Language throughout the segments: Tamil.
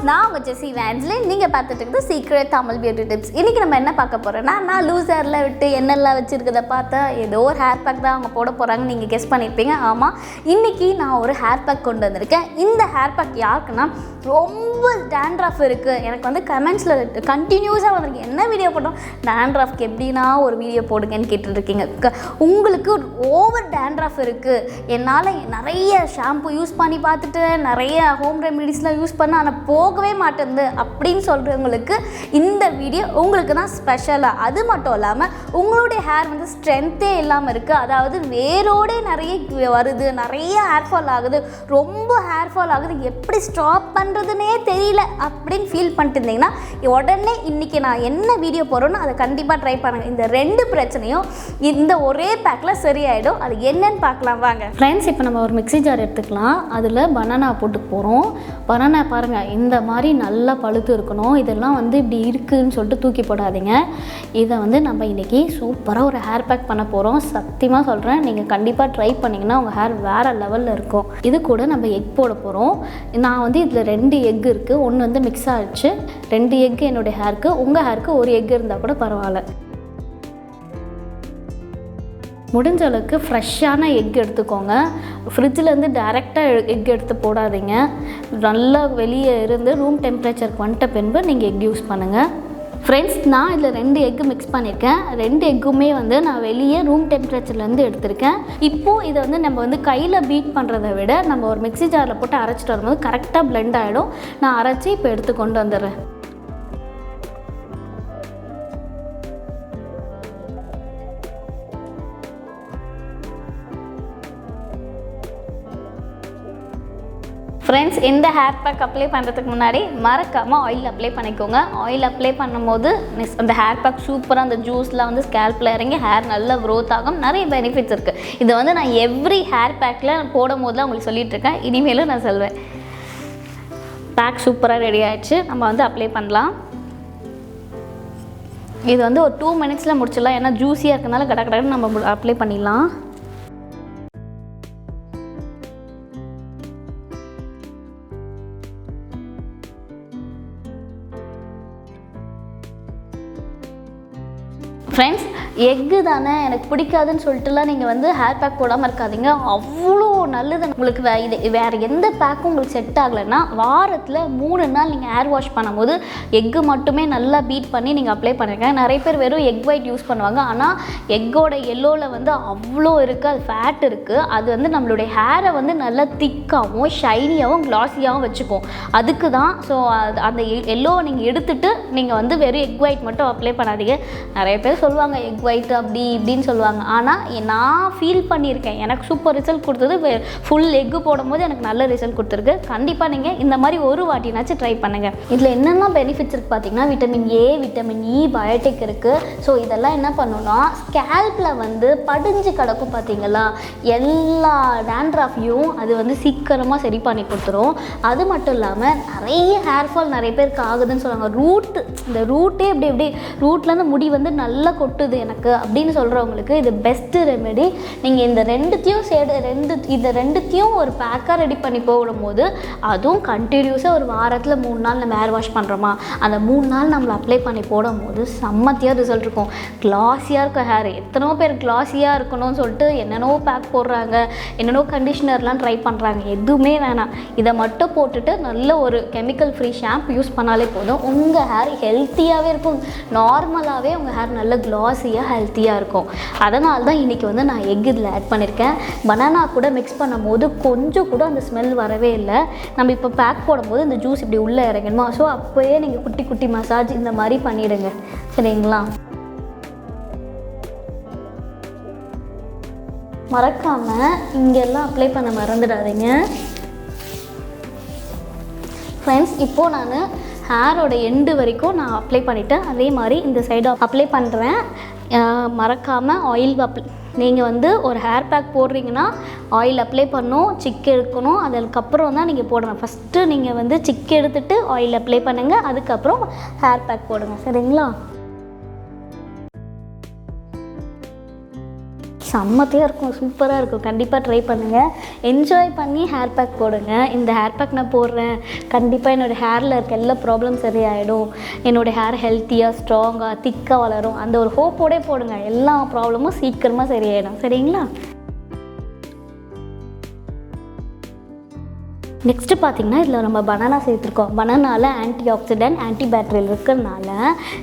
நான் உங்கள் ஜெஸி வேன்ஸ்லின். நீங்கள் பார்த்துட்டு இருக்குது சீக்ரெட் தமிழ் பியூட்டி டிப்ஸ். இன்றைக்கி நம்ம என்ன பார்க்க போகிறோன்னா, நான் லூஸ் ஹேரில் விட்டு என்னெல்லாம் வச்சுருக்கதை பார்த்தா ஏதோ ஒரு ஹேர் பேக் தான் அவங்க போட போகிறாங்க. நீங்கள் கெஸ் பண்ணியிருப்பீங்க. ஆமாம், இன்றைக்கி நான் ஒரு ஹேர் பேக் கொண்டு வந்திருக்கேன். இந்த ஹேர் பேக் யாருக்குன்னா, ரொம்ப டேண்ட்ரஃப் இருக்குது. எனக்கு வந்து கமெண்ட்ஸில் கண்டினியூஸாக வந்திருக்கு, என்ன வீடியோ போட்டோம் டேண்ட்ரஃப்க்கு எப்படின்னா ஒரு வீடியோ போடுங்கன்னு கேட்டுருக்கீங்க. உங்களுக்கு ஓவர் டேண்ட்ரஃப் இருக்குது, என்னால் நிறைய ஷாம்பு யூஸ் பண்ணி பார்த்துட்டு நிறைய ஹோம் ரெமிடிஸ்லாம் யூஸ் பண்ண ஆனால் போகவே மாட்டேங்குது அப்படின்னு சொல்கிறவங்களுக்கு இந்த வீடியோ உங்களுக்கு தான் ஸ்பெஷலாக. அது மட்டும் இல்லாமல் உங்களுடைய ஹேர் வந்து ஸ்ட்ரென்த்தே இல்லாமல் இருக்குது, அதாவது வேரோடே நிறைய வருது, நிறைய ஹேர் ஃபால் ஆகுது, ரொம்ப ஹேர் ஃபால் ஆகுது, எப்படி ஸ்டாப் பண்ணுறதுனே தெரியல அப்படின்னு ஃபீல் பண்ணிட்டு இருந்தீங்கன்னா உடனே இன்றைக்கி நான் என்ன வீடியோ போடுறேன்னு அதை கண்டிப்பாக ட்ரை பண்ணுங்கள். இந்த ரெண்டு பிரச்சனையும் இந்த ஒரே பேக்கில் சரியாயிடும். அது என்னன்னு பார்க்கலாம் வாங்க ஃப்ரெண்ட்ஸ். இப்போ நம்ம ஒரு மிக்ஸி ஜார் எடுத்துக்கலாம். அதில் பனானா போட்டு போகிறோம். பனானா பாருங்கள், இந்த மாதிரி நல்லா பழுத்து இருக்கணும். இதெல்லாம் வந்து இப்படி இருக்குதுன்னு சொல்லிட்டு தூக்கி போடாதீங்க. இதை வந்து நம்ம இன்றைக்கி சூப்பராக ஒரு ஹேர் பேக் பண்ண போகிறோம். சத்தியமாக சொல்கிறேன், நீங்கள் கண்டிப்பாக ட்ரை பண்ணிங்கன்னா உங்கள் ஹேர் வேறு லெவலில் இருக்கும். இது கூட நம்ம எக் போட போகிறோம். நான் வந்து இதில் 2 எக் இருக்குது, ஒன்று வந்து மிக்ஸ் ஆகிடுச்சு. 2 எக் என்னுடைய ஹேருக்கு, உங்கள் ஹேருக்கு ஒரு எக் இருந்தால் கூட பரவாயில்ல. முடிஞ்ச அளவுக்கு ஃப்ரெஷ்ஷான எக் எடுத்துக்கோங்க. ஃப்ரிட்ஜிலேருந்து டைரெக்டாக எக் எடுத்து போடாதீங்க. நல்லா வெளியே இருந்து ரூம் டெம்பரேச்சருக்கு வந்துட்ட பின்பு நீங்கள் எக் யூஸ் பண்ணுங்கள். ஃப்ரெண்ட்ஸ், நான் இதில் 2 எக்கு மிக்ஸ் பண்ணியிருக்கேன். 2 எக்குமே வந்து நான் வெளியே ரூம் டெம்பரேச்சர்லேருந்து எடுத்திருக்கேன். இப்போது இதை வந்து நம்ம வந்து கையில் பீட் பண்ணுறதை விட நம்ம ஒரு மிக்ஸி ஜாரில் போட்டு அரைச்சிட்டு வரும்போது கரெக்டாக பிளெண்ட் ஆகிடும். நான் அரைச்சி இப்போ எடுத்து கொண்டு வந்துடுறேன். ஃப்ரெண்ட்ஸ், இந்த ஹேர் பேக் அப்ளை பண்ணுறதுக்கு முன்னாடி மறக்காமல் ஆயில் அப்ளை பண்ணிக்கோங்க. ஆயில் அப்ளை பண்ணும்போது அந்த ஹேர் பேக் சூப்பராக அந்த ஜூஸ்லாம் வந்து ஸ்கேல்பில் இறங்கி ஹேர் நல்லா க்ரோத் ஆகும். நிறைய பெனிஃபிட்ஸ் இருக்குது. இது வந்து நான் எவ்ரி ஹேர் பேக்கில் போடும் போது தான் உங்களுக்கு சொல்லிகிட்ருக்கேன், இனிமேலும் நான் சொல்வேன். பேக் சூப்பராக ரெடி ஆகிடுச்சு. நம்ம வந்து அப்ளை பண்ணலாம். இது வந்து ஒரு 2 மினிட்ஸில் முடிச்சிடலாம். ஏன்னா ஜூஸியாக இருக்கிறதுனால கடகடன்னு நம்ம அப்ளை பண்ணிடலாம். ஃப்ரெண்ட்ஸ், எக்கு தானே எனக்கு பிடிக்காதுன்னு சொல்லிட்டுலாம் நீங்கள் வந்து ஹேர் பேக் போடாமல் இருக்காதீங்க. அவ்வளோ நல்லது. உங்களுக்கு இது வேறு எந்த பேக்கும் உங்களுக்கு செட் ஆகலைன்னா வாரத்தில் 3 நாள் நீங்கள் ஹேர் வாஷ் பண்ணும்போது எக்கு மட்டுமே நல்லா பீட் பண்ணி நீங்கள் அப்ளை பண்ணிருங்க. நிறைய பேர் வெறும் எக் ஒயிட் யூஸ் பண்ணுவாங்க. ஆனால் எக்கோட எல்லோவில் வந்து அவ்வளோ இருக்குது, அது ஃபேட் இருக்குது. அது வந்து நம்மளுடைய ஹேரை வந்து நல்லா திக்காகவும் ஷைனியாகவும் க்ளாஸியாகவும் வச்சுக்கும். அதுக்கு தான். ஸோ அந்த எல்லோவை நீங்கள் எடுத்துகிட்டு நீங்கள் வந்து வெறும் எக் ஒயிட் மட்டும் அப்ளை பண்ணாதீங்க. நிறைய பேர் சொல்லுவாங்க எக் ஒயிட் அப்படி இப்படின்னு சொல்லுவாங்க. ஆனால் நான் ஃபீல் பண்ணியிருக்கேன், எனக்கு சூப்பர் ரிசல்ட் கொடுத்தது ஃபுல் எக்கு போடும்போது எனக்கு நல்ல ரிசல்ட் கொடுத்துருக்கு. கண்டிப்பாக நீங்கள் இந்த மாதிரி ஒரு வாட்டினாச்சும் ட்ரை பண்ணுங்கள். இதில் என்னென்ன பெனிஃபிட்ஸ் இருக்குது பார்த்தீங்கன்னா, vitamin A, vitamin E, biotic இருக்குது. ஸோ இதெல்லாம் என்ன பண்ணணும்னா ஸ்கேல்பில் வந்து படிஞ்சு கிடக்கும் பார்த்தீங்களா, எல்லா டேண்ட்ரஃபையும் அது வந்து சீக்கிரமாக சரி பண்ணி கொடுத்துரும். அது மட்டும் இல்லாமல் நிறைய ஹேர் ஃபால் நிறைய பேருக்கு ஆகுதுன்னு சொல்லுவாங்க. இந்த ரூட்டே இப்படி ரூட்லேருந்து முடி வந்து நல்லா கொட்டுது எனக்கு அப்படின்னு சொல்கிறவங்களுக்கு இது பெஸ்ட்டு ரெமெடி. நீங்கள் இந்த ரெண்டுத்தையும் ஒரு பேக்காக ரெடி பண்ணி போடும்போது, அதுவும் கண்டினியூஸாக ஒரு வாரத்தில் 3 நாள் நம்ம ஹேர் வாஷ் பண்ணுறோமா, அந்த 3 நாள் நம்மளை அப்ளை பண்ணி போடும்போது செம்மத்தியாக ரிசல்ட் இருக்கும். கிளாஸியாக இருக்கும் ஹேர். எத்தனோ பேர் கிளாஸியாக இருக்கணும்னு சொல்லிட்டு என்னென்னோ பேக் போடுறாங்க, என்னென்னோ கண்டிஷ்னர்லாம் ட்ரை பண்ணுறாங்க. எதுவுமே வேணாம். இதை மட்டும் போட்டுட்டு நல்ல ஒரு கெமிக்கல் ஃப்ரீ ஷாம்பு யூஸ் பண்ணாலே போதும். உங்கள் ஹேர் ஹெல்த்தியாகவே இருக்கும். நார்மலாகவே உங்கள் ஹேர் நல்ல க்ளாஸியாக ஹெல்த்தியாக இருக்கும். அதனால தான் இன்றைக்கி வந்து நான் எக் இதில் ஆட் பண்ணியிருக்கேன். பனானா கூட மிக்ஸ் பண்ணும்போது கொஞ்சம் கூட அந்த ஸ்மெல் வரவே இல்லை. நம்ம இப்போ பேக் போடும்போது இந்த ஜூஸ் இப்படி உள்ளே இறங்கணுமா, ஸோ அப்போயே நீங்கள் குட்டி குட்டி மசாஜ் இந்த மாதிரி பண்ணிவிடுங்க. சரிங்களா? மறக்காமல் இங்கெல்லாம் அப்ளை பண்ண மறந்துடாதீங்க. ஃப்ரெண்ட்ஸ், இப்போது நான் ஹேரோட எண்டு வரைக்கும் நான் அப்ளை பண்ணிவிட்டேன். அதே மாதிரி இந்த சைடு அப்ளை பண்ணுறேன். மறக்காமல் ஆயில் நீங்கள் வந்து ஒரு ஹேர் பேக் போடுறீங்கன்னா ஆயில் அப்ளை பண்ணணும், சிக்கு எடுக்கணும். அதுக்கப்புறம் தான் நீங்கள் போடணும். ஃபஸ்ட்டு நீங்கள் வந்து சிக்கு எடுத்துகிட்டு ஆயில் அப்ளை பண்ணுங்கள், அதுக்கப்புறம் ஹேர் பேக் போடுங்க. சரிங்களா? செம்மத்தையாக இருக்கும், சூப்பராக இருக்கும். கண்டிப்பாக ட்ரை பண்ணுங்கள், என்ஜாய் பண்ணி ஹேர் பேக் போடுங்க. இந்த ஹேர் பேக் நான் போடுறேன், கண்டிப்பாக என்னோடய ஹேரில் இருக்க எல்லா ப்ராப்ளம் சரியாயிடும், என்னோடய ஹேர் ஹெல்த்தியாக ஸ்ட்ராங்காக திக்காக வளரும், அந்த ஒரு ஹோப்போடே போடுங்க. எல்லா ப்ராப்ளமும் சீக்கிரமாக சரியாயிடும். சரிங்களா? நெக்ஸ்ட்டு பார்த்திங்கன்னா இதில் நம்ம பனானா சேர்த்துருக்கோம். பனானாவில் ஆன்டி ஆக்சிடென்ட், ஆன்டி பேக்டீரியல் இருக்கிறதுனால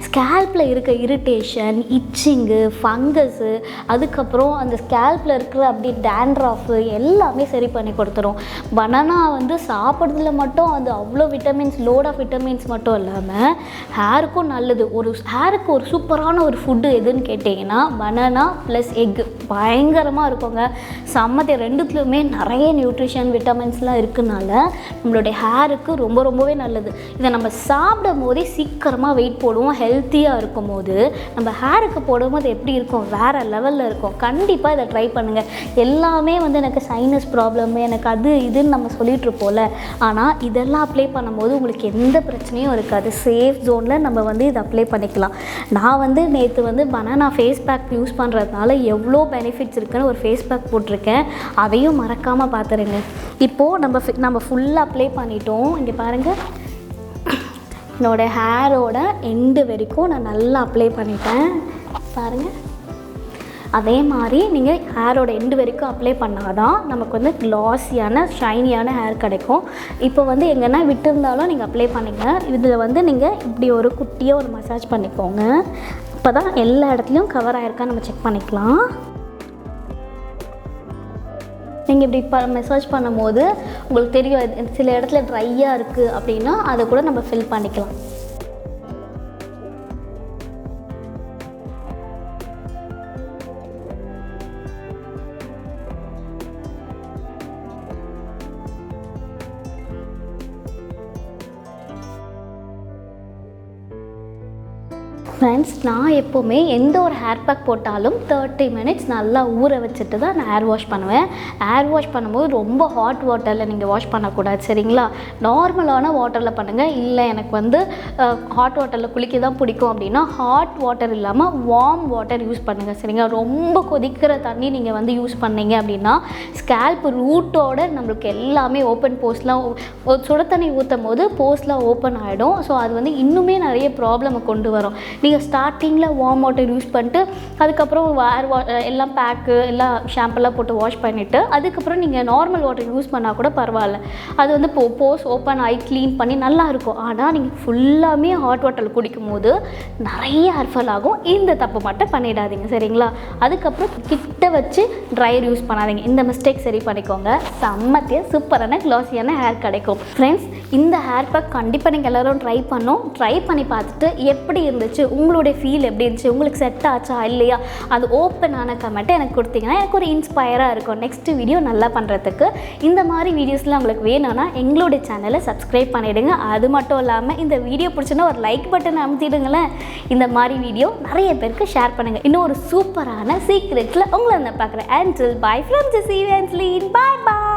ஸ்கேல்பில் இருக்க இரிட்டேஷன், இச்சிங்கு, ஃபங்கஸு, அதுக்கப்புறம் அந்த ஸ்கேல்பில் இருக்கிற அப்படி டேண்ட்ரஃப் எல்லாமே சரி பண்ணி கொடுத்துரும். பனானா வந்து சாப்பிட்றதுல மட்டும் அது அவ்வளோ விட்டமின்ஸ், லோட் ஆஃப் விட்டமின்ஸ் மட்டும் இல்லாமல் ஹேருக்கும் நல்லது. ஒரு ஹேருக்கு ஒரு சூப்பரான ஒரு ஃபுட்டு எதுன்னு கேட்டிங்கன்னா பனானா ப்ளஸ் எக்கு பயங்கரமாக இருக்குங்க. சம்மதி ரெண்டுத்துலையுமே நிறைய நியூட்ரிஷன், விட்டமின்ஸ்லாம் இருக்குனால நம்மளுடைய ஹேருக்கு ரொம்பவே நல்லது. இதை நம்ம சாப்பிடும் போதே சீக்கிரமாக வெயிட் போடுவோம். ஹெல்த்தியாக இருக்கும் போது நம்ம ஹேருக்கு போடும்போது எப்படி இருக்கும், வேறு லெவலில் இருக்கும். கண்டிப்பாக இதை ட்ரை பண்ணுங்கள். எல்லாமே வந்து எனக்கு சைனஸ் ப்ராப்ளம், எனக்கு அது இதுன்னு நம்ம சொல்லிகிட்ருப்போம்ல, ஆனால் இதெல்லாம் அப்ளை பண்ணும்போது உங்களுக்கு எந்த பிரச்சனையும் இருக்காது. சேஃப் ஜோனில் நம்ம வந்து இதை அப்ளை பண்ணிக்கலாம். நான் வந்து நேற்று வந்து பனானா ஃபேஸ் பேக் யூஸ் பண்ணுறதுனால எவ்வளோ பெனிஃபிட்ஸ் இருக்குன்னு ஒரு ஃபேஸ் பேக் போட்டிருக்கேன், அதையும் மறக்காமல் பார்த்துருங்க. இப்போது நம்ம ஃபுல்லாக அப்ளை பண்ணிட்டோம். இங்கே பாருங்கள், என்னோடய ஹேரோட எண்டு வரைக்கும் நான் நல்லா அப்ளை பண்ணிட்டேன். பாருங்கள், அதே மாதிரி நீங்கள் ஹேரோட எண்டு வரைக்கும் அப்ளை பண்ணால் தான் நமக்கு வந்து க்ளாஸியான ஷைனியான ஹேர் கிடைக்கும். இப்போ வந்து எங்கன்னா விட்டுருந்தாலும் நீங்கள் அப்ளை பண்ணிங்க. இதில் வந்து நீங்கள் இப்படி ஒரு குட்டியாக ஒரு மசாஜ் பண்ணிக்கோங்க. அப்போ தான் எல்லா இடத்துலையும் கவர் ஆகிருக்கான்னு நம்ம செக் பண்ணிக்கலாம். நீங்கள் இப்படி மசாஜ் பண்ணும்போது உங்களுக்கு தெரியும் சில இடத்துல ட்ரையாக இருக்குது அப்படின்னா அதை கூட நம்ம ஃபில் பண்ணிக்கலாம். ஃப்ரெண்ட்ஸ், நான் எப்போவுமே எந்த ஒரு ஹேர் பேக் போட்டாலும் 30 மினிட்ஸ் நல்லா ஊற வச்சுட்டு தான் நான் ஹேர் வாஷ் பண்ணுவேன். ஹேர் வாஷ் பண்ணும்போது ரொம்ப ஹாட் வாட்டரில் நீங்கள் வாஷ் பண்ணக்கூடாது. சரிங்களா? நார்மலான வாட்டரில் பண்ணுங்கள். இல்லை எனக்கு வந்து ஹாட் வாட்டரில் குளிக்க தான் பிடிக்கும் அப்படின்னா ஹாட் வாட்டர் இல்லாமல் வார்ம் வாட்டர் யூஸ் பண்ணுங்கள். சரிங்களா? ரொம்ப கொதிக்கிற தண்ணி நீங்கள் வந்து யூஸ் பண்ணீங்க அப்படின்னா ஸ்கேல்ப் ரூட்டோட நம்மளுக்கு எல்லாமே ஓப்பன் போஸ்ட்லாம், சுட தண்ணி ஊற்றும் போது போஸ்ட்லாம் ஓப்பன் ஆகிடும். ஸோ அது வந்து இன்னுமே நிறைய ப்ராப்ளமை கொண்டு வரும். நீங்கள் ஸ்டார்டிங்கில் வார்ம் வாட்டர் யூஸ் பண்ணிட்டு அதுக்கப்புறம் எல்லாம் பேக்கு எல்லாம் ஷாம்பெல்லாம் போட்டு வாஷ் பண்ணிவிட்டு அதுக்கப்புறம் நீங்கள் நார்மல் வாட்டர் யூஸ் பண்ணால் கூட பரவாயில்ல. அது வந்து போஸ் ஓப்பன் ஆகி க்ளீன் பண்ணி நல்லாயிருக்கும். ஆனால் நீங்கள் ஃபுல்லாமே ஹாட் வாட்டரில் குடிக்கும் போது நிறைய ஹேர்ஃபால் ஆகும். இந்த தப்பு மட்டும் பண்ணிடாதீங்க. சரிங்களா? அதுக்கப்புறம் கிட்ட வச்சு ட்ரையர் யூஸ் பண்ணாதீங்க. இந்த மிஸ்டேக் சரி பண்ணிக்கோங்க. செம்மத்திய சூப்பரான க்ளாஸியான ஹேர் கிடைக்கும். ஃப்ரெண்ட்ஸ், இந்த ஹேர் பேக் கண்டிப்பாக நீங்கள் எல்லோரும் ட்ரை பண்ணி பார்த்துட்டு எப்படி இருந்துச்சு, உங்களுடைய ஃபீல் எப்படி இருந்துச்சு, உங்களுக்கு செட் ஆச்சா இல்லையா, அது ஓப்பன் ஆன கமெண்ட்டை எனக்கு கொடுத்தீங்கன்னா எனக்கு ஒரு இன்ஸ்பயராக இருக்கும் நெக்ஸ்ட் வீடியோ நல்லா பண்ணுறதுக்கு. இந்த மாதிரி வீடியோஸ்லாம் உங்களுக்கு வேணும்னா எங்களுடைய சேனலை சப்ஸ்கிரைப் பண்ணிவிடுங்க. அது மட்டும் இல்லாமல் இந்த வீடியோ பிடிச்சுன்னா ஒரு லைக் பட்டன் அமுத்திடுங்களேன். இந்த மாதிரி வீடியோ நிறைய பேருக்கு ஷேர் பண்ணுங்கள். இன்னும் ஒரு சூப்பரான சீக்ரெட்ஸில் உங்களை நான் பார்க்குறேன். Until bye from Jessie and Celine. Bye bye.